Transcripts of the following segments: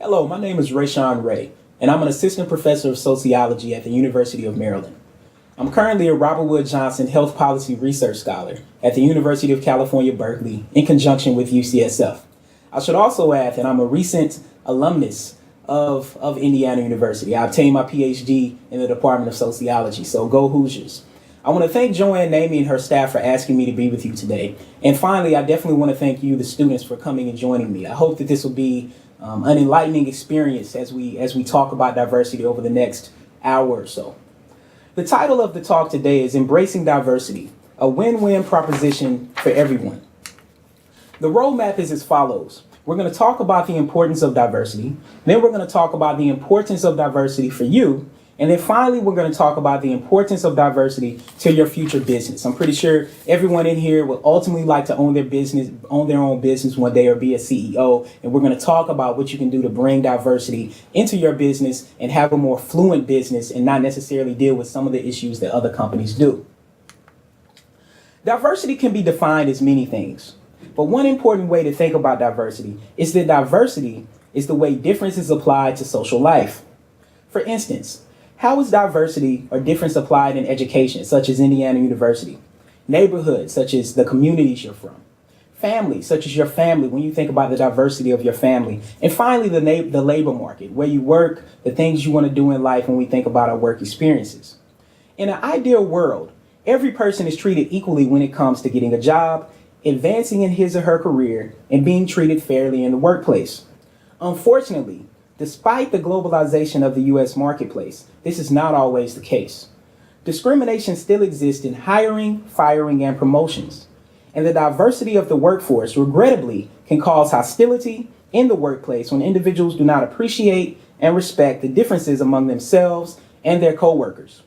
Hello, my name is Rashawn Ray, and I'm an assistant professor of sociology at the University of Maryland. I'm currently a Robert Wood Johnson Health Policy Research Scholar at the University of California, Berkeley, in conjunction with UCSF. I should also add that I'm a recent alumnus of Indiana University. I obtained my PhD in the Department of Sociology, so go Hoosiers. I want to thank Joanne Namey and her staff for asking me to be with you today. And finally, I definitely want to thank you, the students, for coming and joining me. I hope that this will be an enlightening experience as we talk about diversity over the next hour or so. The title of the talk today is Embracing Diversity, a win-win proposition for everyone. The roadmap is as follows. We're going to talk about the importance of diversity. Then we're going to talk about the importance of diversity for you. And then finally, we're going to talk about the importance of diversity to your future business. I'm pretty sure everyone in here will ultimately like to own their own business one day or be a CEO. And we're going to talk about what you can do to bring diversity into your business and have a more fluent business and not necessarily deal with some of the issues that other companies do. Diversity can be defined as many things. But one important way to think about diversity is that diversity is the way difference is applied to social life. For instance, how is diversity or difference applied in education, such as Indiana University? Neighborhoods, such as the communities you're from. Family, such as your family, when you think about the diversity of your family. And finally, the labor market, where you work, the things you want to do in life when we think about our work experiences. In an ideal world, every person is treated equally when it comes to getting a job, advancing in his or her career, and being treated fairly in the workplace. Unfortunately, despite the globalization of the U.S. marketplace, this is not always the case. Discrimination still exists in hiring, firing, and promotions. And the diversity of the workforce, regrettably, can cause hostility in the workplace when individuals do not appreciate and respect the differences among themselves and their coworkers.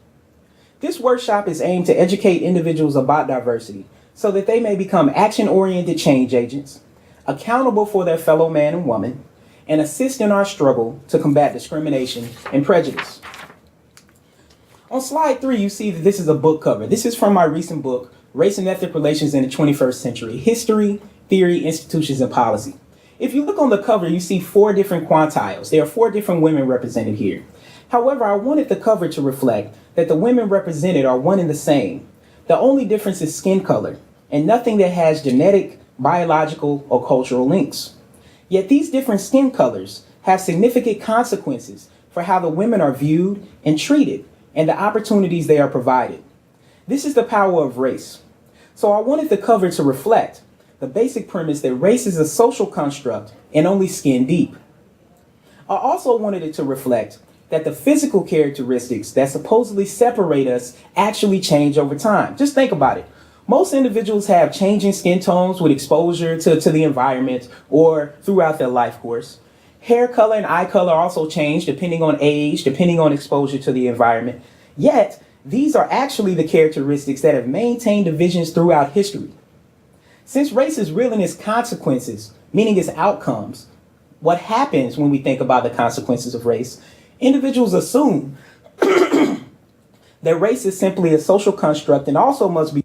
This workshop is aimed to educate individuals about diversity so that they may become action-oriented change agents, accountable for their fellow man and woman, and assist in our struggle to combat discrimination and prejudice. On slide 3, you see that this is a book cover. This is from my recent book, Race and Ethnic Relations in the 21st Century, History, Theory, Institutions, and Policy. If you look on the cover, you see 4 different quantiles. There are 4 different women represented here. However, I wanted the cover to reflect that the women represented are one and the same. The only difference is skin color, and nothing that has genetic, biological, or cultural links. Yet these different skin colors have significant consequences for how the women are viewed and treated and the opportunities they are provided. This is the power of race. So I wanted the cover to reflect the basic premise that race is a social construct and only skin deep. I also wanted it to reflect that the physical characteristics that supposedly separate us actually change over time. Just think about it. Most individuals have changing skin tones with exposure to the environment or throughout their life course. Hair color and eye color also change depending on age, depending on exposure to the environment. Yet, these are actually the characteristics that have maintained divisions throughout history. Since race is real in its consequences, meaning its outcomes, what happens when we think about the consequences of race, individuals assume that race is simply a social construct and also must be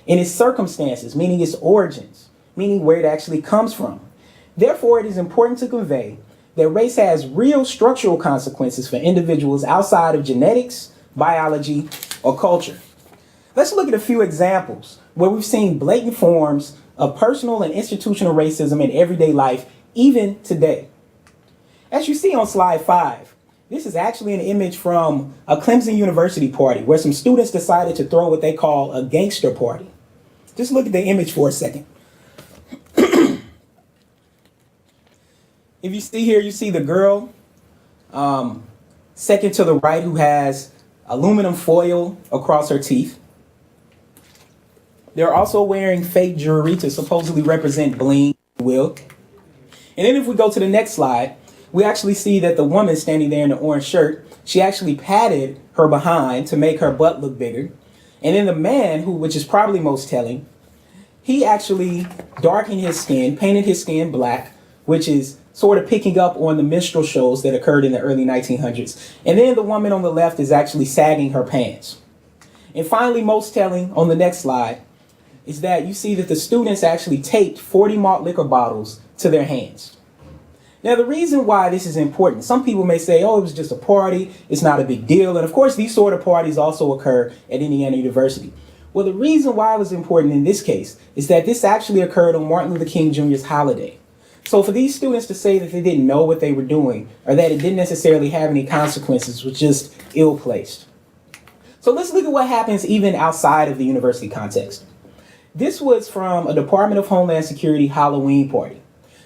in its circumstances, meaning its origins, meaning where it actually comes from. Therefore, it is important to convey that race has real structural consequences for individuals outside of genetics, biology, or culture. Let's look at a few examples where we've seen blatant forms of personal and institutional racism in everyday life, even today. As you see on slide 5, this is actually an image from a Clemson University party where some students decided to throw what they call a gangster party. Just look at the image for a second. If you see here, you see the girl second to the right who has aluminum foil across her teeth. They're also wearing fake jewelry to supposedly represent bling, will. And then if we go to the next slide, we actually see that the woman standing there in the orange shirt, she actually padded her behind to make her butt look bigger. And then the man, which is probably most telling, he actually darkened his skin, painted his skin black, which is sort of picking up on the minstrel shows that occurred in the early 1900s. And then the woman on the left is actually sagging her pants. And finally, most telling on the next slide is that you see that the students actually taped 40 malt liquor bottles to their hands. Now, the reason why this is important, some people may say, oh, it was just a party, it's not a big deal. And of course, these sort of parties also occur at Indiana University. Well, the reason why it was important in this case is that this actually occurred on Martin Luther King Jr.'s holiday. So for these students to say that they didn't know what they were doing or that it didn't necessarily have any consequences was just ill-placed. So let's look at what happens even outside of the university context. This was from a Department of Homeland Security Halloween party.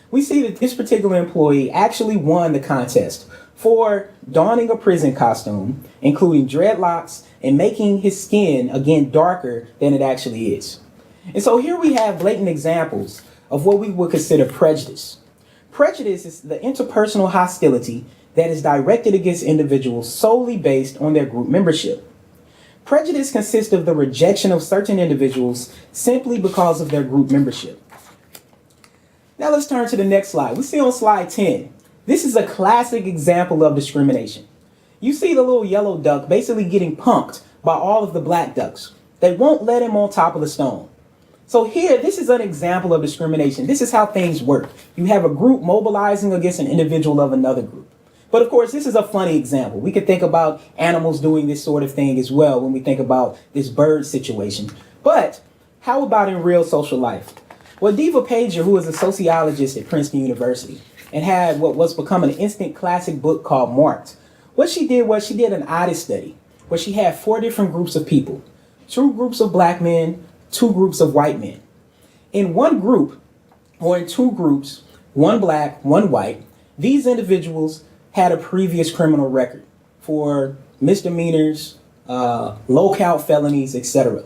We see that this particular employee actually won the contest for donning a prison costume, including dreadlocks and making his skin, again, darker than it actually is. And so here we have blatant examples of what we would consider prejudice. Prejudice is the interpersonal hostility that is directed against individuals solely based on their group membership. Prejudice consists of the rejection of certain individuals simply because of their group membership. Now let's turn to the next slide. We see on slide 10, this is a classic example of discrimination. You see the little yellow duck basically getting punked by all of the black ducks. They won't let him on top of the stone. So here, this is an example of discrimination. This is how things work. You have a group mobilizing against an individual of another group. But of course, this is a funny example. We could think about animals doing this sort of thing as well when we think about this bird situation. But how about in real social life? Well, Diva Pager, who is a sociologist at Princeton University and had what was become an instant classic book called Marked, what she did was she did an oddity study where she had 4 different groups of people, 2 groups of black men, 2 groups of white men. In one group, or in 2 groups, 1 black, 1 white, these individuals had a previous criminal record for misdemeanors, low-count felonies, etc.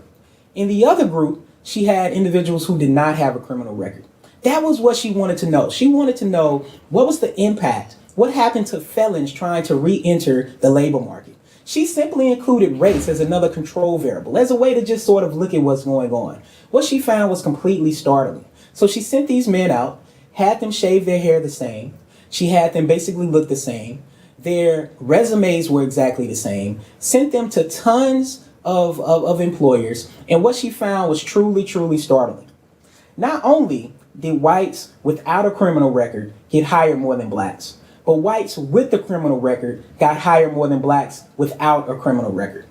In the other group, she had individuals who did not have a criminal record. That was what she wanted to know. She wanted to know what was the impact, what happened to felons trying to re-enter the labor market. She simply included race as another control variable, as a way to just sort of look at what's going on. What she found was completely startling. So she sent these men out, had them shave their hair the same. She had them basically look the same. Their resumes were exactly the same. Sent them to tons of employers. And what she found was truly, truly startling. Not only did whites without a criminal record get hired more than blacks, but whites with the criminal record got hired more than blacks without a criminal record.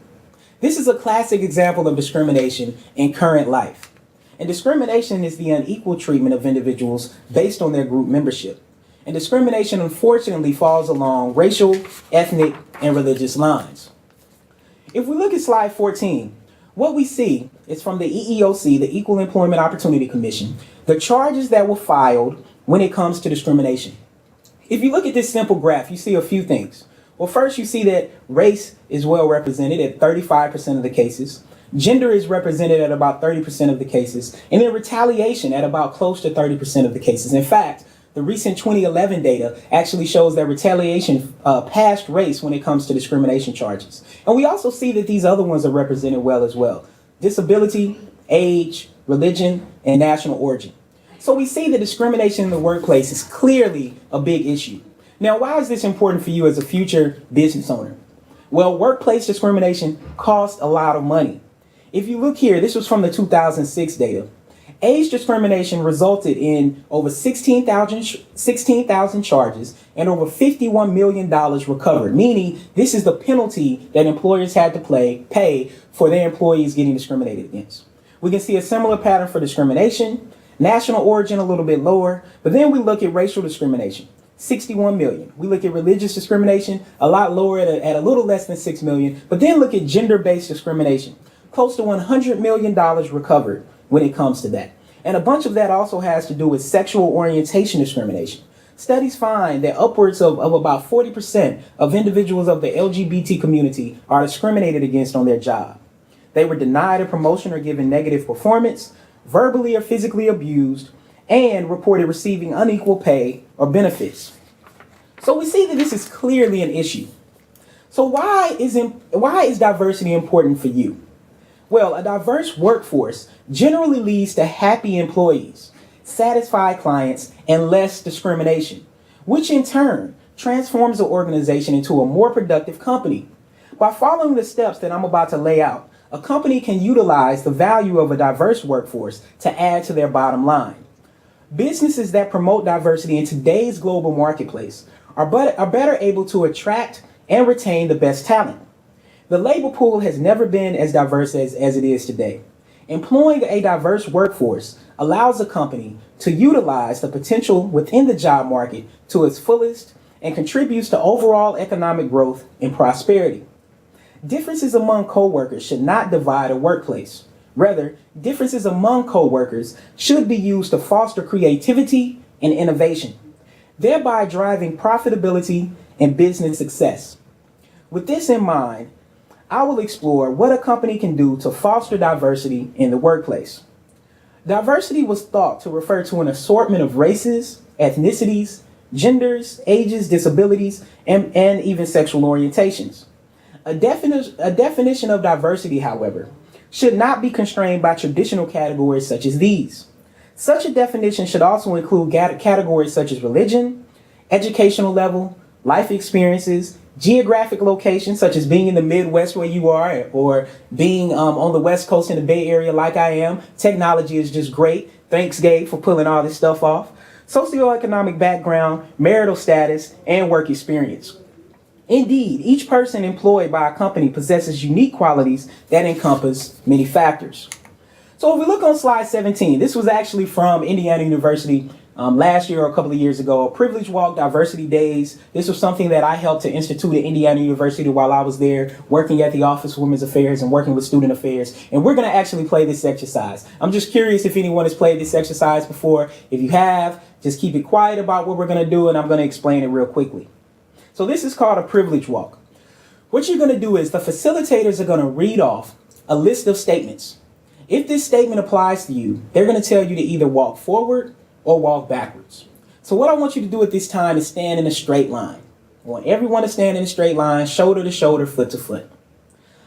This is a classic example of discrimination in current life. And discrimination is the unequal treatment of individuals based on their group membership. And discrimination, unfortunately, falls along racial, ethnic, and religious lines. If we look at slide 14, what we see is from the EEOC, the Equal Employment Opportunity Commission, the charges that were filed when it comes to discrimination. If you look at this simple graph, you see a few things. Well, first, you see that race is well represented at 35% of the cases. Gender is represented at about 30% of the cases. And then retaliation at about close to 30% of the cases. In fact, the recent 2011 data actually shows that retaliation passed race when it comes to discrimination charges. And we also see that these other ones are represented well as well. Disability, age, religion, and national origin. So we see that discrimination in the workplace is clearly a big issue. Now, why is this important for you as a future business owner? Well, workplace discrimination costs a lot of money. If you look here, this was from the 2006 data. Age discrimination resulted in over 16,000 charges and over $51 million recovered, meaning this is the penalty that employers had to pay for their employees getting discriminated against. We can see a similar pattern for discrimination, national origin a little bit lower, but then we look at racial discrimination, 61 million. We look at religious discrimination, a lot lower at a little less than 6 million, but then look at gender-based discrimination, close to $100 million recovered when it comes to that. And a bunch of that also has to do with sexual orientation discrimination. Studies find that upwards of about 40% of individuals of the LGBT community are discriminated against on their job. They were denied a promotion or given negative performance, verbally or physically abused, and reported receiving unequal pay or benefits. So we see that this is clearly an issue. So why is diversity important for you? Well, a diverse workforce generally leads to happy employees, satisfied clients, and less discrimination, which in turn transforms the organization into a more productive company. By following the steps that I'm about to lay out, a company can utilize the value of a diverse workforce to add to their bottom line. Businesses that promote diversity in today's global marketplace are better able to attract and retain the best talent. The labor pool has never been as diverse as it is today. Employing a diverse workforce allows a company to utilize the potential within the job market to its fullest and contributes to overall economic growth and prosperity. Differences among coworkers should not divide a workplace. Rather, differences among coworkers should be used to foster creativity and innovation, thereby driving profitability and business success. With this in mind, I will explore what a company can do to foster diversity in the workplace. Diversity was thought to refer to an assortment of races, ethnicities, genders, ages, disabilities, and even sexual orientations. A definition of diversity, however, should not be constrained by traditional categories such as these. Such a definition should also include categories such as religion, educational level, life experiences, geographic location, such as being in the Midwest where you are, or being on the West Coast in the Bay Area like I am. Technology is just great. Thanks, Gabe, for pulling all this stuff off. Socioeconomic background, marital status, and work experience. Indeed, each person employed by a company possesses unique qualities that encompass many factors. So if we look on slide 17, this was actually from Indiana University last year or a couple of years ago, Privilege Walk Diversity Days. This was something that I helped to institute at Indiana University while I was there working at the Office of Women's Affairs and working with Student Affairs. And we're going to actually play this exercise. I'm just curious if anyone has played this exercise before. If you have, just keep it quiet about what we're going to do, and I'm going to explain it real quickly. So this is called a privilege walk. What you're going to do is the facilitators are going to read off a list of statements. If this statement applies to you, they're going to tell you to either walk forward or walk backwards. So what I want you to do at this time is stand in a straight line. I want everyone to stand in a straight line, shoulder to shoulder, foot to foot.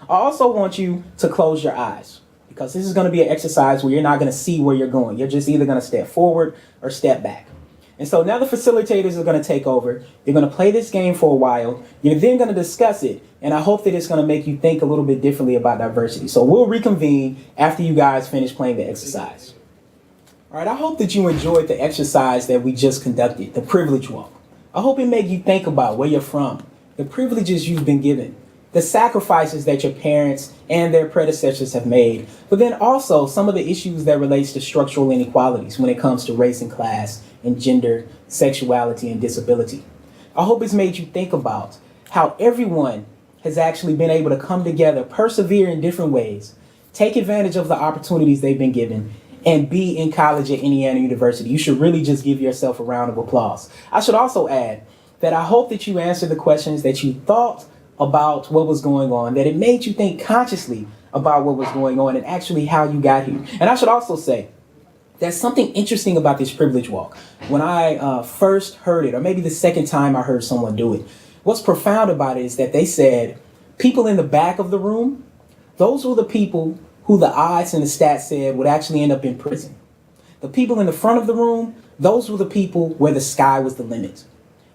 I also want you to close your eyes, because this is going to be an exercise where you're not going to see where you're going. You're just either going to step forward or step back. And so now the facilitators are going to take over. They're going to play this game for a while. You're then going to discuss it. And I hope that it's going to make you think a little bit differently about diversity. So we'll reconvene after you guys finish playing the exercise. All right, I hope that you enjoyed the exercise that we just conducted, the privilege walk. I hope it made you think about where you're from, the privileges you've been given, the sacrifices that your parents and their predecessors have made, but then also some of the issues that relates to structural inequalities when it comes to race and class and gender, sexuality, and disability. I hope it's made you think about how everyone has actually been able to come together, persevere in different ways, take advantage of the opportunities they've been given, and be in college at Indiana University. You should really just give yourself a round of applause. I should also add that I hope that you answered the questions, that you thought about what was going on, that it made you think consciously about what was going on and actually how you got here. And I should also say, there's something interesting about this privilege walk. When I first heard it, or maybe the second time I heard someone do it, what's profound about it is that they said people in the back of the room, those were the people who the odds and the stats said would actually end up in prison. The people in the front of the room, those were the people where the sky was the limit.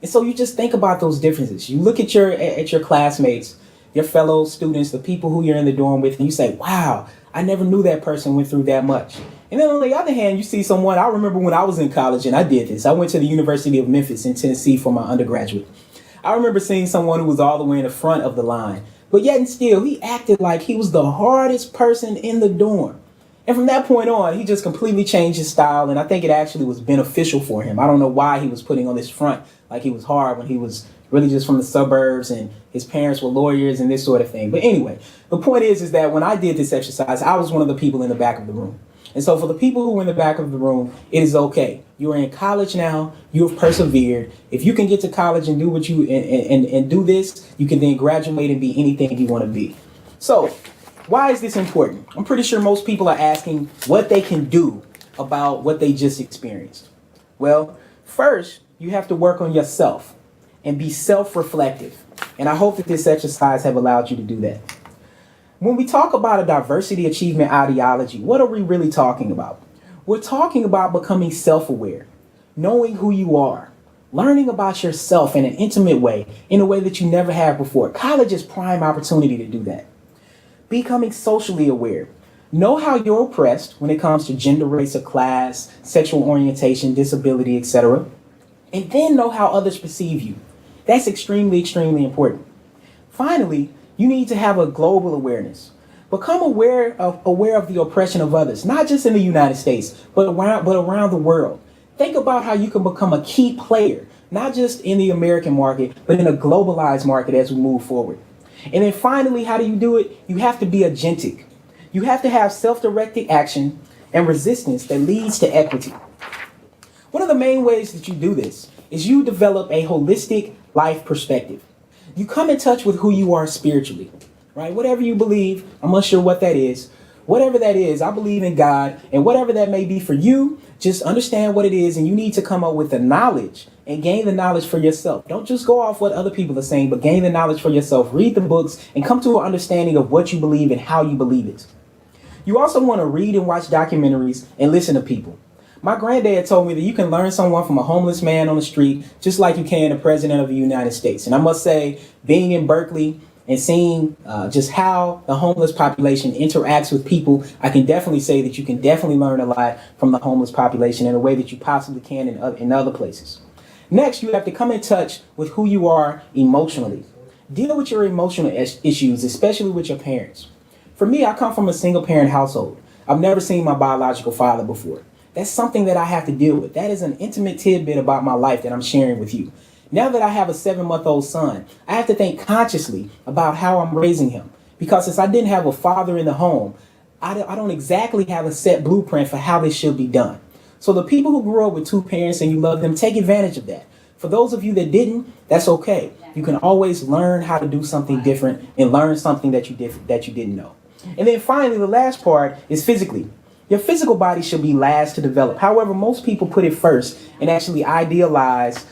And so you just think about those differences. You look at your classmates, your fellow students, the people who you're in the dorm with, and you say, wow, I never knew that person went through that much. And then on the other hand, you see someone, I remember when I was in college and I did this. I went to the University of Memphis in Tennessee for my undergraduate. I remember seeing someone who was all the way in the front of the line, but yet and still he acted like he was the hardest person in the dorm. And from that point on, he just completely changed his style, and I think it actually was beneficial for him. I don't know why he was putting on this front like he was hard when he was really just from the suburbs and his parents were lawyers and this sort of thing. But anyway, the point is that when I did this exercise, I was one of the people in the back of the room. And so for the people who were in the back of the room, it is okay. You are in college now. You have persevered. If you can get to college and do what you and do this, you can then graduate and be anything you want to be. So why is this important? I'm pretty sure most people are asking what they can do about what they just experienced. Well, first, you have to work on yourself and be self-reflective. And I hope that this exercise have allowed you to do that. When we talk about a diversity achievement ideology, what are we really talking about? We're talking about becoming self-aware, knowing who you are, learning about yourself in an intimate way, in a way that you never have before. College is prime opportunity to do that. Becoming socially aware, Know how you're oppressed when it comes to gender, race, or class, sexual orientation, disability, etc. And then know how others perceive you. That's extremely, extremely important. Finally, you need to have a global awareness. Become aware of the oppression of others, not just in the United States, but around the world. Think about how you can become a key player, not just in the American market, but in a globalized market as we move forward. And then finally, how do you do it? You have to be agentic. You have to have self-directed action and resistance that leads to equity. One of the main ways that you do this is you develop a holistic life perspective. You come in touch with who you are spiritually, right? Whatever you believe, I'm unsure what that is. Whatever that is, I believe in God, and whatever that may be for you, just understand what it is, and you need to come up with the knowledge and gain the knowledge for yourself. Don't just go off what other people are saying, but gain the knowledge for yourself. Read the books and come to an understanding of what you believe and how you believe it. You also want to read and watch documentaries and listen to people. My granddad told me that you can learn someone from a homeless man on the street just like you can the president of the United States. And I must say, being in Berkeley and seeing just how the homeless population interacts with people, I can definitely say that you can definitely learn a lot from the homeless population in a way that you possibly can in other places. Next, you have to come in touch with who you are emotionally. Deal with your emotional issues, especially with your parents. For me, I come from a single parent household. I've never seen my biological father before. That's something that I have to deal with. That is an intimate tidbit about my life that I'm sharing with you. Now that I have a 7-month-old son, I have to think consciously about how I'm raising him. Because since I didn't have a father in the home, I don't exactly have a set blueprint for how this should be done. So the people who grew up with 2 parents and you love them, take advantage of that. For those of you that didn't, that's okay. You can always learn how to do something different and learn something that you didn't know. And then finally, the last part is physically. Your physical body should be last to develop. However, most people put it first and actually idealize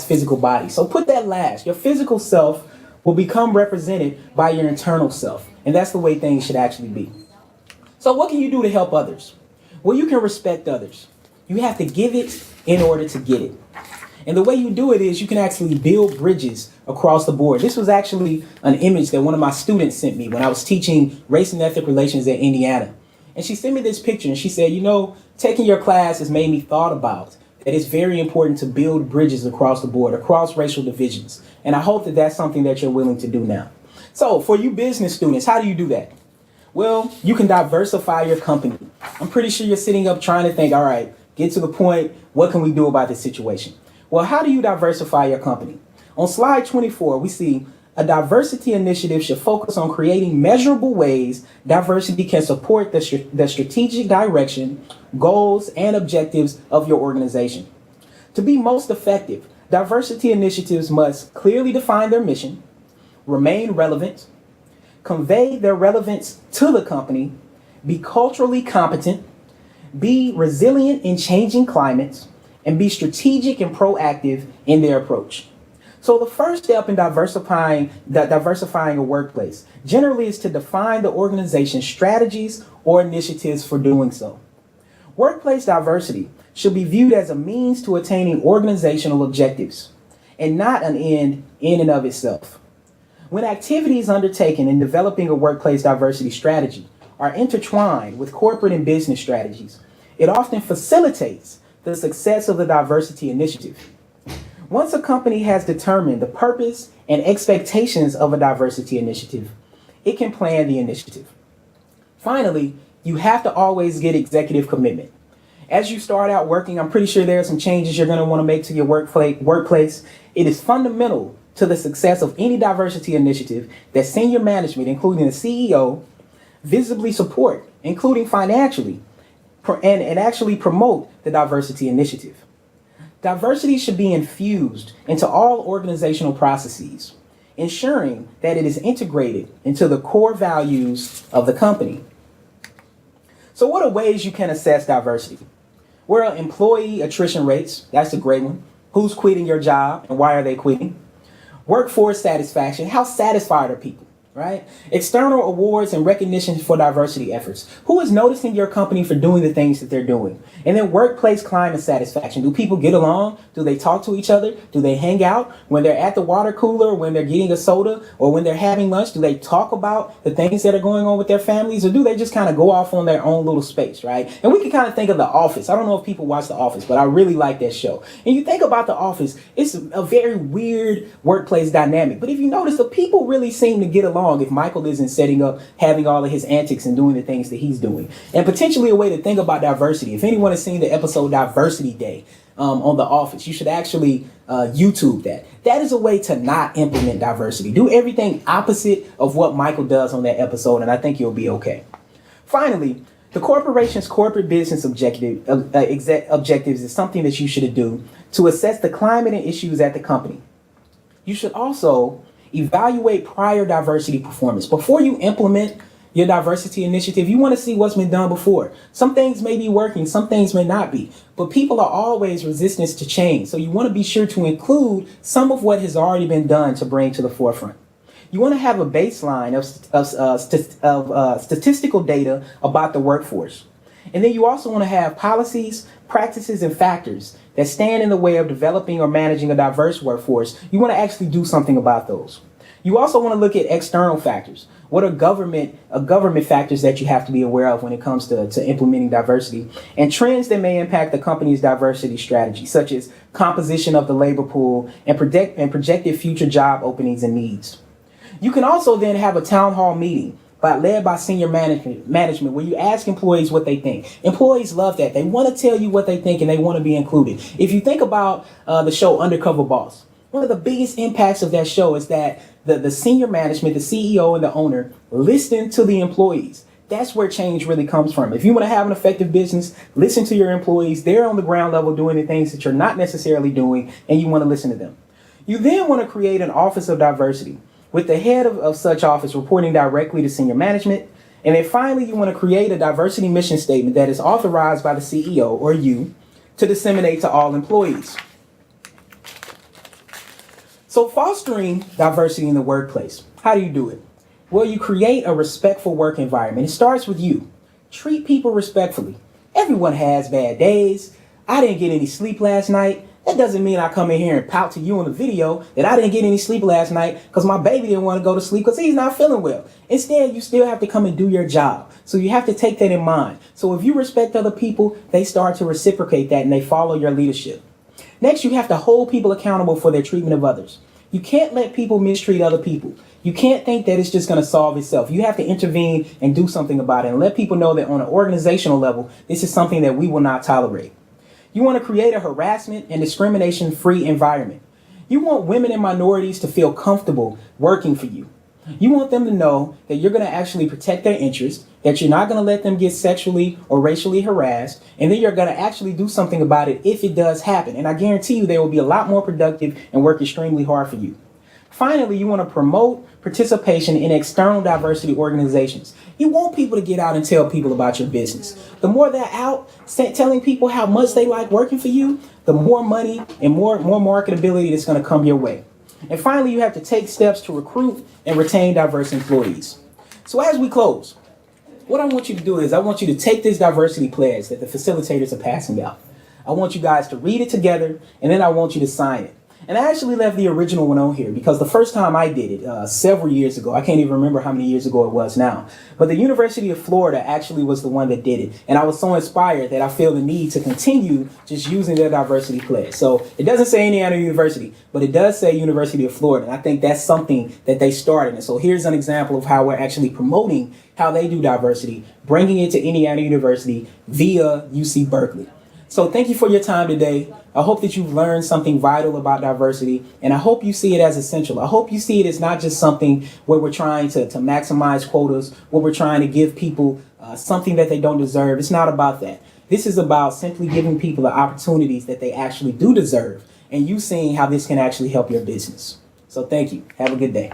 physical body. So put that last. Your physical self will become represented by your internal self. And that's the way things should actually be. So what can you do to help others? Well, you can respect others. You have to give it in order to get it. And the way you do it is you can actually build bridges across the board. This was actually an image that one of my students sent me when I was teaching race and ethnic relations at Indiana. And she sent me this picture and she said, taking your class has made me thought about that it's very important to build bridges across the board, across racial divisions. And I hope that that's something that you're willing to do now. So for you business students, how do you do that? Well, you can diversify your company. I'm pretty sure you're sitting up trying to think, all right, get to the point, what can we do about this situation? Well, how do you diversify your company? On slide 24, we see a diversity initiative should focus on creating measurable ways diversity can support the strategic direction, goals, and objectives of your organization. To be most effective, diversity initiatives must clearly define their mission, remain relevant, convey their relevance to the company, be culturally competent, be resilient in changing climates, and be strategic and proactive in their approach. So the first step in diversifying a workplace generally is to define the organization's strategies or initiatives for doing so. Workplace diversity should be viewed as a means to attaining organizational objectives and not an end in and of itself. When activities undertaken in developing a workplace diversity strategy are intertwined with corporate and business strategies, it often facilitates the success of the diversity initiative. Once a company has determined the purpose and expectations of a diversity initiative, it can plan the initiative. Finally, you have to always get executive commitment. As you start out working, I'm pretty sure there are some changes you're going to want to make to your workplace. It is fundamental to the success of any diversity initiative that senior management, including the CEO, visibly support, including financially, and actually promote the diversity initiative. Diversity should be infused into all organizational processes, ensuring that it is integrated into the core values of the company. So what are ways you can assess diversity? Well, employee attrition rates, that's a great one. Who's quitting your job and why are they quitting? Workforce satisfaction, how satisfied are people? right? External awards and recognition for diversity efforts. Who is noticing your company for doing the things that they're doing? And then workplace climate satisfaction. Do people get along? Do they talk to each other? Do they hang out? When they're at the water cooler, when they're getting a soda, or when they're having lunch, do they talk about the things that are going on with their families, or do they just kind of go off on their own little space, right? And we can kind of think of The Office. I don't know if people watch The Office, but I really like that show. And you think about The Office, it's a very weird workplace dynamic. But if you notice, the people really seem to get along if Michael isn't setting up, having all of his antics and doing the things that he's doing. And potentially a way to think about diversity. If anyone has seen the episode Diversity Day on The Office, you should actually YouTube that. That is a way to not implement diversity. Do everything opposite of what Michael does on that episode, and I think you'll be okay. Finally, the corporation's corporate business objectives is something that you should do to assess the climate and issues at the company. You should also evaluate prior diversity performance. Before you implement your diversity initiative, you want to see what's been done before. Some things may be working, some things may not be, but people are always resistant to change. So you want to be sure to include some of what has already been done to bring to the forefront. You want to have a baseline of statistical data about the workforce. And then you also want to have policies, practices, and factors that stand in the way of developing or managing a diverse workforce. You want to actually do something about those. You also want to look at external factors. What are government factors that you have to be aware of when it comes to implementing diversity, and trends that may impact the company's diversity strategy, such as composition of the labor pool and projected future job openings and needs. You can also then have a town hall meeting led by senior management where you ask employees what they think. Employees love that. They want to tell you what they think and they want to be included. If you think about the show Undercover Boss, one of the biggest impacts of that show is that the senior management, the CEO and the owner, listen to the employees. That's where change really comes from. If you want to have an effective business, listen to your employees. They're on the ground level doing the things that you're not necessarily doing, and you want to listen to them. You then want to create an office of diversity, with the head of such office reporting directly to senior management. And then finally, you want to create a diversity mission statement that is authorized by the CEO or you to disseminate to all employees. So fostering diversity in the workplace, how do you do it? Well, you create a respectful work environment. It starts with you. Treat people respectfully. Everyone has bad days. I didn't get any sleep last night. That doesn't mean I come in here and pout to you on the video that I didn't get any sleep last night because my baby didn't want to go to sleep because he's not feeling well. Instead, you still have to come and do your job. So you have to take that in mind. So if you respect other people, they start to reciprocate that and they follow your leadership. Next, you have to hold people accountable for their treatment of others. You can't let people mistreat other people. You can't think that it's just going to solve itself. You have to intervene and do something about it and let people know that on an organizational level, this is something that we will not tolerate. You want to create a harassment and discrimination-free environment. You want women and minorities to feel comfortable working for you. You want them to know that you're going to actually protect their interests, that you're not going to let them get sexually or racially harassed, and then you're going to actually do something about it if it does happen. And I guarantee you they will be a lot more productive and work extremely hard for you. Finally, you want to promote participation in external diversity organizations. You want people to get out and tell people about your business. The more they're out telling people how much they like working for you, the more money and more marketability that's going to come your way. And finally, you have to take steps to recruit and retain diverse employees. So as we close, what I want you to do is I want you to take this diversity pledge that the facilitators are passing out. I want you guys to read it together, and then I want you to sign it. And I actually left the original one on here because the first time I did it several years ago, I can't even remember how many years ago it was now, but the University of Florida actually was the one that did it. And I was so inspired that I feel the need to continue just using their diversity pledge. So it doesn't say Indiana University, but it does say University of Florida. And I think that's something that they started. And so here's an example of how we're actually promoting how they do diversity, bringing it to Indiana University via UC Berkeley. So thank you for your time today. I hope that you've learned something vital about diversity, and I hope you see it as essential. I hope you see it as not just something where we're trying to maximize quotas, where we're trying to give people something that they don't deserve. It's not about that. This is about simply giving people the opportunities that they actually do deserve, and you seeing how this can actually help your business. So thank you. Have a good day.